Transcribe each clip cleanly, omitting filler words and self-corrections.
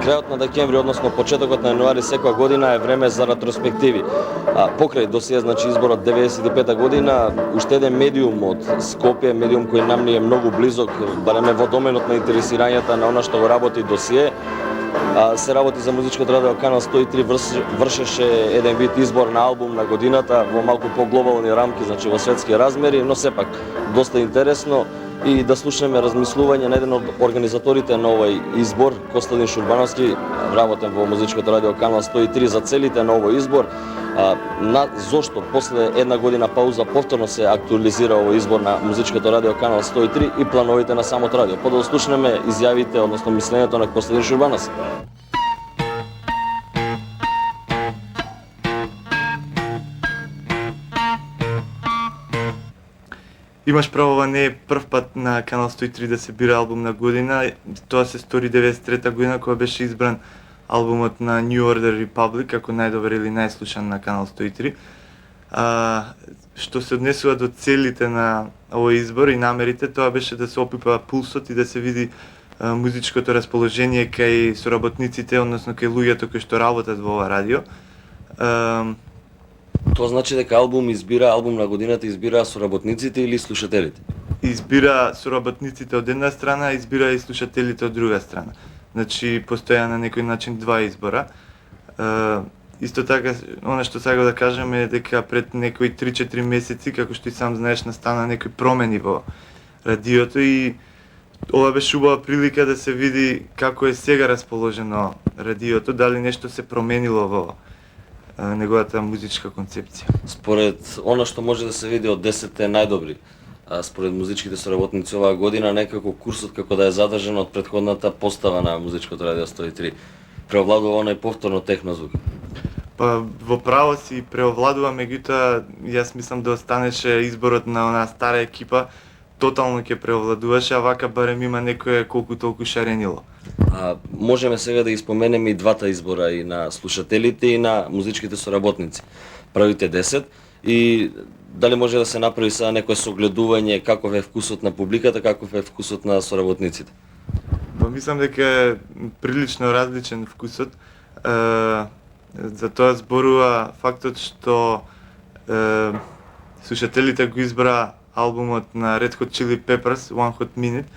крајот на декември, односно почетокот на јануари секоја година е време за ретроспективи. Покрај досија, значи изборот 95-та година, уште еден медиум од Скопје, медиум кој нам ни е многу близок, бареме во доменот на интересирањата на она што го работи досие, се работи за музичкото радио Канал 103, вршеше еден вид избор на албум на годината во малку по-глобални рамки, значи во светски размери, но сепак доста интересно и да слушнеме размислување на еден од организаторите на овој избор, Костадин Шурбановски, работен во музичкото радио Канал 103 за целите на овој избор, зошто после една година пауза повторно се актуализира овој избор на музичкото радио Канал 103 и плановите на самото радио. Да слушнеме изјавите, односно мислењето на Костадин Шурбановски. Имаш право, ова не е прв пат на Канал 103 да се бира албум на година. Тоа се стори 93-та година кога беше избран албумот на New Order Republic како најдобар или најслушан на Канал 103. Што се однесува до целите на овој избор и намерите, тоа беше да се опипа пулсот и да се види музичкото расположение кај соработниците, односно кај луѓето кои што работат во ова радио. Тоа значи дека албум на годината избира соработниците или слушателите? Избира соработниците од една страна, избира и слушателите од друга страна. Значи, постоја на некој начин два избора. Исто така, она што сакам да кажем е дека пред некои 3-4 месеци, како што и сам знаеш, настана некои промени во радиото и ова беше убава прилика да се види како е сега расположено радиото, дали нешто се променило во неговата музичка концепција. Според она што може да се види од 10 најдобри, според музичките соработници оваа година, некако курсот како да е задржан од претходната постава на музичкото радио 103. Преовладува онај повторно технозвук. Па во право си преовладува, меѓутоа јас мислам да останеше изборот на онаа стара екипа, тотално ќе преовладуваше, а вака барем има некое колку толку шаренило. Можеме сега да испоменеме и двата избора, и на слушателите и на музичките соработници. Првите 10 и дали може да се направи сега некое согледување каков е вкусот на публиката, каков е вкусот на соработниците? Па мислам дека е прилично различен вкусот. За тоа зборува фактот што слушателите го избра албумот на Red Hot Chili Peppers, One Hot Minute,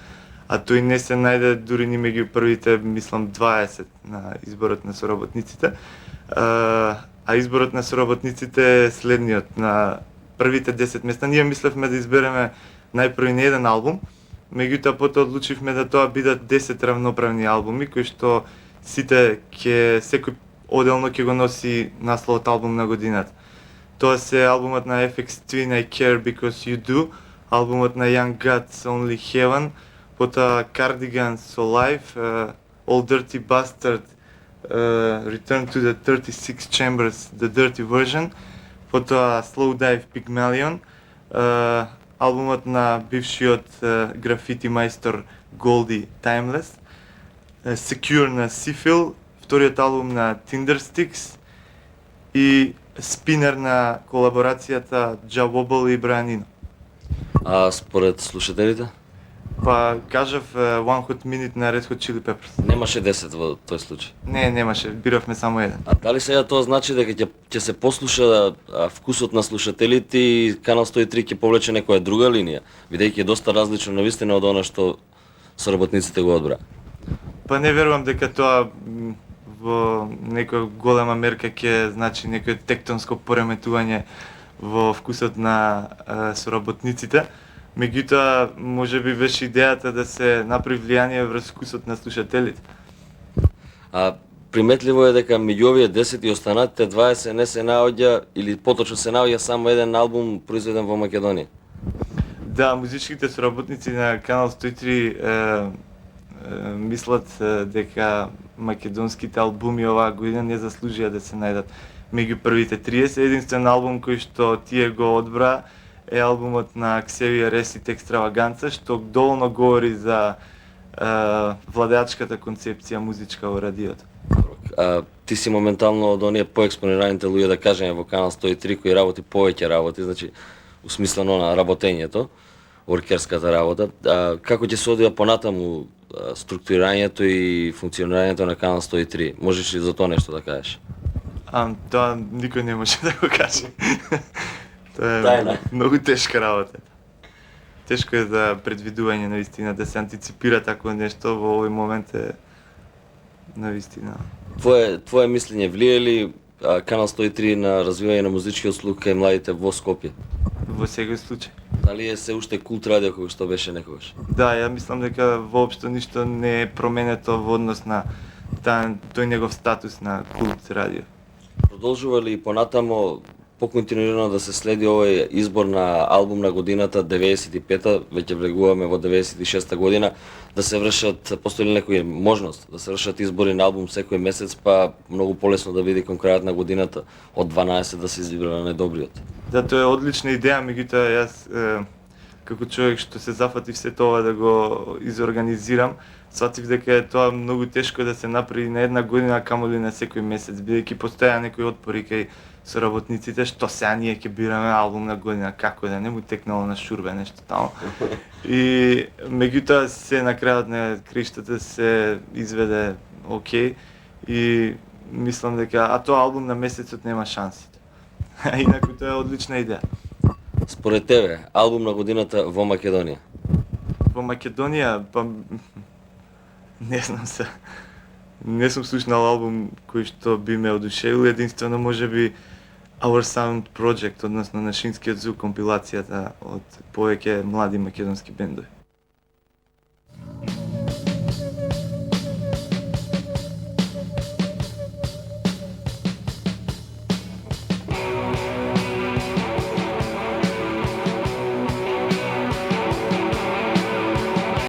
а тој не се најде дури ни меѓу првите, мислам, 20 на изборот на соработниците. А изборот на соработниците е следниот. На првите 10 места ние мислевме да избереме најпрви не еден албум, меѓутоа потоа одлучивме да тоа бидат 10 равноправни албуми кои што сите секој оделно ќе го носи насловот албум на годината. Тоа се албумот на FX Twin I Care Because You Do, албумот на Young Guts Only Heaven, потоа Cardigans So Life, All Dirty Bastard, Return to the 36 Chambers, The Dirty Version, потоа Slow Dive Pygmalion, албумот на бившиот графити мајстор Goldie Timeless, Secure на Seafill, вториот албум на Tindersticks и Spinner на колаборацијата Ja Wobble и Brian Eno. Според слушателите? Па кажав One Hot Minute на Red Hot Chili Peppers. Немаше 10 во тој случај? Не, немаше, биравме само еден. Дали сега тоа значи дека ќе се послуша вкусот на слушателите и Канал 103 ќе повлече некоја друга линија, бидејќи е доста различно навистина од она што соработниците го одбра? Па не верувам дека тоа во некоја голема мерка ќе значи некој тектонско пореметување во вкусот на соработниците. Меѓутоа, можеби беше идејата да се направи влијание врз вкусот на слушателите. Приметливо е дека меѓу овие 10 и останатите 20 не се наоѓа, или поточно се наоѓа само еден албум произведен во Македонија. Да, музичките соработници на Канал 103 мислат дека македонските албуми оваа година не заслужија да се најдат меѓу првите 30. Единствен албум кој што тие го одбра е албумот на Xavier Acid Extravaganza, што доволно говори за владеачката концепција музичка во радиото. Ти си моментално од оние поекспонираните луѓе, да кажеме, во Канал 103 кои работи повеќе работи, значи усмислено на работењето. оркерската работа. Како ќе се одија понатаму структурирањето и функционирањето на Канал 103? Можеш ли за тоа нешто да кажеш? Тоа никој не може да го каже. Тоа е Тајна. многу тешка работа. Тешко е за предвидување навистина, да се антиципира такво нешто во овој момент е навистина. Твое мислење влие ли Канал 103 на развивање на музичкиот слух кај младите во Скопје? Во секој случај. Дали е се уште култ радио како што беше некогаш? Да, ја мислам дека воопшто ништо не е променето во однос на тој негов статус на култ радио. Продолжува ли понатамо поконтинуирано да се следи овој избор на албум на годината 95-та, веќе влегуваме во 96-та година, да се вршат, постои ли некоја можност да се вршат избори на албум секој месец, па многу полесно да биде кон крајот на годината од 12 да се избира најдобриот? Да, тоа е одлична идеја, меѓутоа јас како човек што се зафатив се тоа да го изорганизирам, сватив дека е тоа многу тешко да се направи на една година, камоли на секој месец, бидејќи постоја некои отпори кај соработниците, што сега ние ќе бираме албум на година, како да не му текнало на шурбе нешто таму. И меѓутоа се на крајот на криштата се изведе окей и мислам дека тоа албум на месецот нема шанси. Инаку тоа е одлична идеја. Според тебе, албум на годината во Македонија? Во Македонија, па не знам се. Не сум слушнал албум кој што би ме одушевил, единствено можеби Our Sound Project, односно Нашинскиот звук компилацијата од повеќе млади македонски бендови.